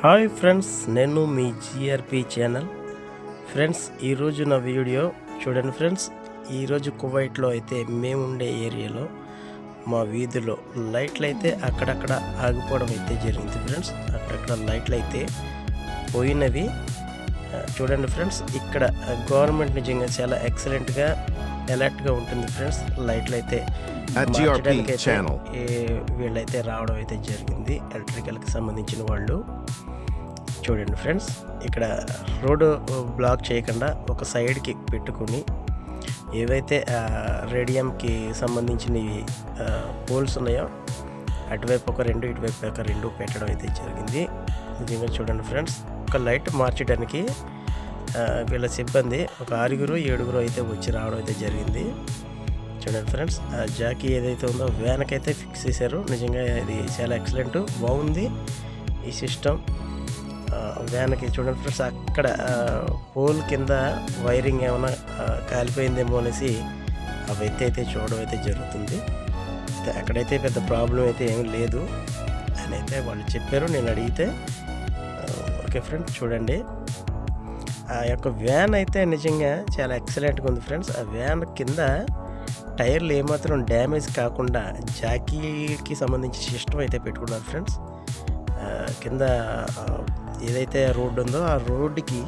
Hi friends, నేను మీ GRP channel. Friends, ఈరోజు నా వీడియో చూడండి. ఫ్రెండ్స్, ఈరోజు కువైట్లో అయితే మేముండే ఏరియాలో మా వీధిలో లైట్లు అయితే అక్కడక్కడ ఆగిపోవడం అయితే జరిగింది. ఫ్రెండ్స్, అక్కడక్కడ లైట్లు అయితే పోయినవి. చూడండి ఫ్రెండ్స్, ఇక్కడ గవర్నమెంట్ నిజంగా చాలా ఎక్సలెంట్గా అలర్ట్గా ఉంటుంది. ఫ్రెండ్స్, లైట్లు అయితే వీళ్ళైతే రావడం అయితే జరిగింది, ఎలక్ట్రికల్కి సంబంధించిన వాళ్ళు. చూడండి ఫ్రెండ్స్, ఇక్కడ రోడ్డు బ్లాక్ చేయకుండా ఒక సైడ్కి పెట్టుకుని ఏవైతే రేడియంకి సంబంధించినవి పోల్స్ ఉన్నాయో అటువైపు ఒక రెండు, ఇటువైపు ఒక రెండు పెట్టడం అయితే జరిగింది. నిజంగా చూడండి ఫ్రెండ్స్, ఒక లైట్ మార్చడానికి వీళ్ళ సిబ్బంది ఒక 6-7 అయితే వచ్చి రావడం అయితే జరిగింది. చూడండి ఫ్రెండ్స్, ఆ జాకీ ఏదైతే ఉందో వ్యాన్కైతే ఫిక్స్ చేశారు. నిజంగా ఇది చాలా ఎక్సలెంట్, బాగుంది ఈ సిస్టమ్. వ్యాన్కి చూడండి ఫ్రెండ్స్, అక్కడ పోల్ కింద వైరింగ్ ఏమైనా కాలిపోయిందేమో అనేసి అవి అయితే చూడడం అయితే జరుగుతుంది. అక్కడైతే పెద్ద ప్రాబ్లం అయితే ఏమీ లేదు అని అయితే వాళ్ళు చెప్పారు, నేను అడిగితే. ఓకే ఫ్రెండ్స్, చూడండి ఆ యొక్క వ్యాన్ అయితే నిజంగా చాలా ఎక్సలెంట్గా ఉంది. ఫ్రెండ్స్, ఆ వ్యాన్ కింద టైర్లు ఏమాత్రం డ్యామేజ్ కాకుండా జాకీకి సంబంధించి సిస్టమ్ అయితే పెట్టుకున్నారు. ఫ్రెండ్స్, కింద ఏదైతే రోడ్డు ఉందో ఆ రోడ్డుకి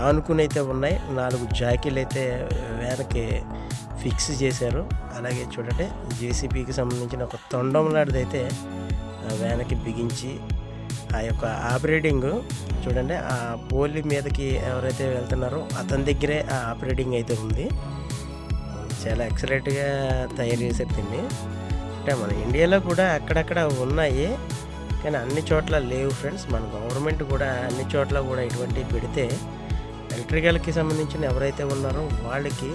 ఆనుకుని అయితే ఉన్నాయి 4 జాకీలు అయితే వ్యాన్కి ఫిక్స్ చేశారు. అలాగే చూడండి, జేసీబీకి సంబంధించిన ఒక తొండం లాంటిది అయితే వ్యాన్కి బిగించి ఆ యొక్క ఆపరేటింగ్ చూడండి, ఆ పోలి మీదకి ఎవరైతే వెళ్తున్నారో అతని దగ్గరే ఆ ఆపరేటింగ్ అయితే ఉంది. చాలా ఎక్సలెంట్గా తయారు చేశారు దీన్ని. అంటే మన ఇండియాలో కూడా అక్కడక్కడ ఉన్నాయి, కానీ అన్ని చోట్ల లేవు. ఫ్రెండ్స్, మన గవర్నమెంట్ కూడా అన్ని చోట్ల కూడా ఇటువంటివి పెడితే ఎలక్ట్రికల్కి సంబంధించిన ఎవరైతే ఉన్నారో వాళ్ళకి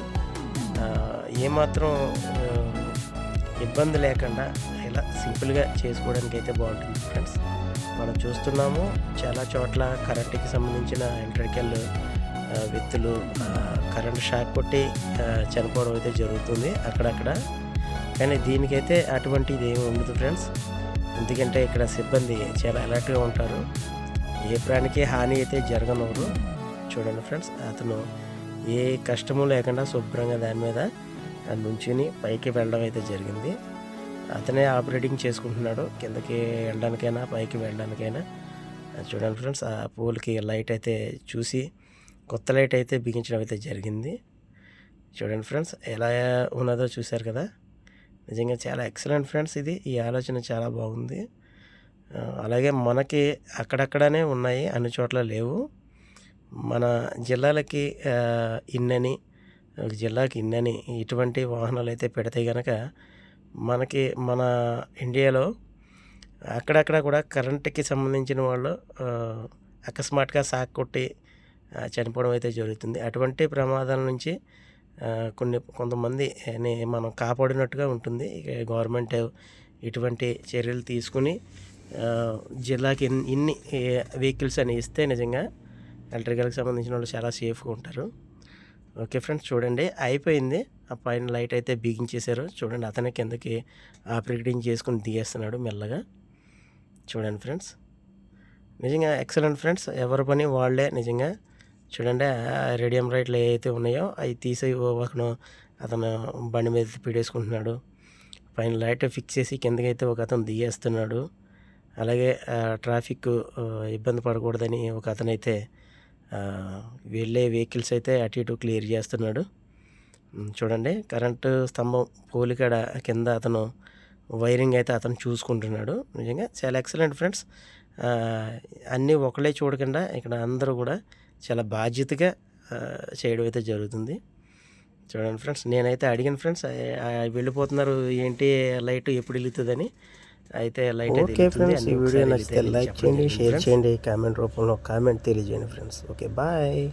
ఏమాత్రం ఇబ్బంది లేకుండా ఇలా సింపుల్గా చేసుకోవడానికి అయితే బాగుంటుంది. ఫ్రెండ్స్, మనం చూస్తున్నాము చాలా చోట్ల కరెంటుకి సంబంధించిన ఎలక్ట్రికల్ వ్యక్తులు కరెంట్ షాక్ కొట్టి చనిపోవడం అయితే జరుగుతుంది అక్కడక్కడ. కానీ దీనికైతే అటువంటిది ఏమి ఉండదు ఫ్రెండ్స్, ఎందుకంటే ఇక్కడ సిబ్బంది చాలా అలర్ట్గా ఉంటారు, ఏ ప్రాణికి హాని అయితే జరగనవరు. చూడండి ఫ్రెండ్స్, అతను ఏ కష్టము లేకుండా శుభ్రంగా దాని మీద నుంచుని పైకి వెళ్ళడం అయితే జరిగింది. అతనే ఆపరేటింగ్ చేసుకుంటున్నాడు, కిందకి వెళ్ళడానికైనా పైకి వెళ్ళడానికైనా. చూడండి ఫ్రెండ్స్, ఆ పోల్కి లైట్ అయితే చూసి కొత్త లైట్ అయితే బిగించడం అయితే జరిగింది. చూడండి ఫ్రెండ్స్, ఎలా ఉన్నదో చూశారు కదా. నిజంగా చాలా ఎక్సలెంట్ ఫ్రెండ్స్, ఈ ఆలోచన చాలా బాగుంది. అలాగే మనకి అక్కడక్కడనే ఉన్నాయి, అన్ని చోట్ల లేవు. మన జిల్లాలకి ఇన్నని, జిల్లాకి ఇన్నని ఇటువంటి వాహనాలు అయితే పెడితే కనుక మనకి మన ఇండియాలో అక్కడక్కడ కూడా కరెంటుకి సంబంధించిన వాళ్ళు అకస్మాత్తుగా షాక్ కొట్టి చనిపోవడం అయితే జరుగుతుంది. అటువంటి ప్రమాదాల నుంచి కొంతమంది మనం కాపాడినట్టుగా ఉంటుంది. గవర్నమెంట్ ఇటువంటి చర్యలు తీసుకుని జిల్లాకి ఇన్ని వెహికల్స్ అని ఇస్తే నిజంగా ఎలక్ట్రికల్కి సంబంధించిన వాళ్ళు చాలా సేఫ్గా ఉంటారు. ఓకే ఫ్రెండ్స్, చూడండి అయిపోయింది. ఆ పైన లైట్ అయితే బిగించేశారు. చూడండి, అతనే కిందకి ఆపరేటింగ్ చేసుకుని దిగేస్తున్నాడు మెల్లగా. చూడండి ఫ్రెండ్స్, నిజంగా ఎక్సలెంట్ ఫ్రెండ్స్, ఎవరి పని వాళ్ళే. నిజంగా చూడండి, రేడియం లైట్లు ఏవైతే ఉన్నాయో అవి తీసి అతను బండి మీద పీడేసుకుంటున్నాడు. పైన లైట్ ఫిక్స్ చేసి కిందకైతే ఒక అతను దిగేస్తున్నాడు. అలాగే ట్రాఫిక్ ఇబ్బంది పడకూడదని ఒక అతనైతే వెళ్ళే వెహికల్స్ అయితే అటు ఇటు క్లియర్ చేస్తున్నాడు. చూడండి, కరెంటు స్తంభం పోలికాడ కింద అతను వైరింగ్ అయితే అతను చూసుకుంటున్నాడు. నిజంగా చాలా ఎక్సలెంట్ ఫ్రెండ్స్. అన్నీ ఒకళ్ళే చూడకుండా ఇక్కడ అందరూ కూడా చాలా బాధ్యతగా చేయడం అయితే జరుగుతుంది. చూడండి ఫ్రెండ్స్, నేనైతే అడిగాను ఫ్రెండ్స్, వెళ్ళిపోతున్నారు ఏంటి, లైట్ ఎప్పుడు వెళుతుందని. అయితే లైట్ ఓకే ఫ్రెండ్స్, ఈ వీడియో నచ్చితే లైక్ చేయండి, షేర్ చేయండి, కామెంట్ రూపంలో కామెంట్ తెలియజేయండి ఫ్రెండ్స్. Okay, bye.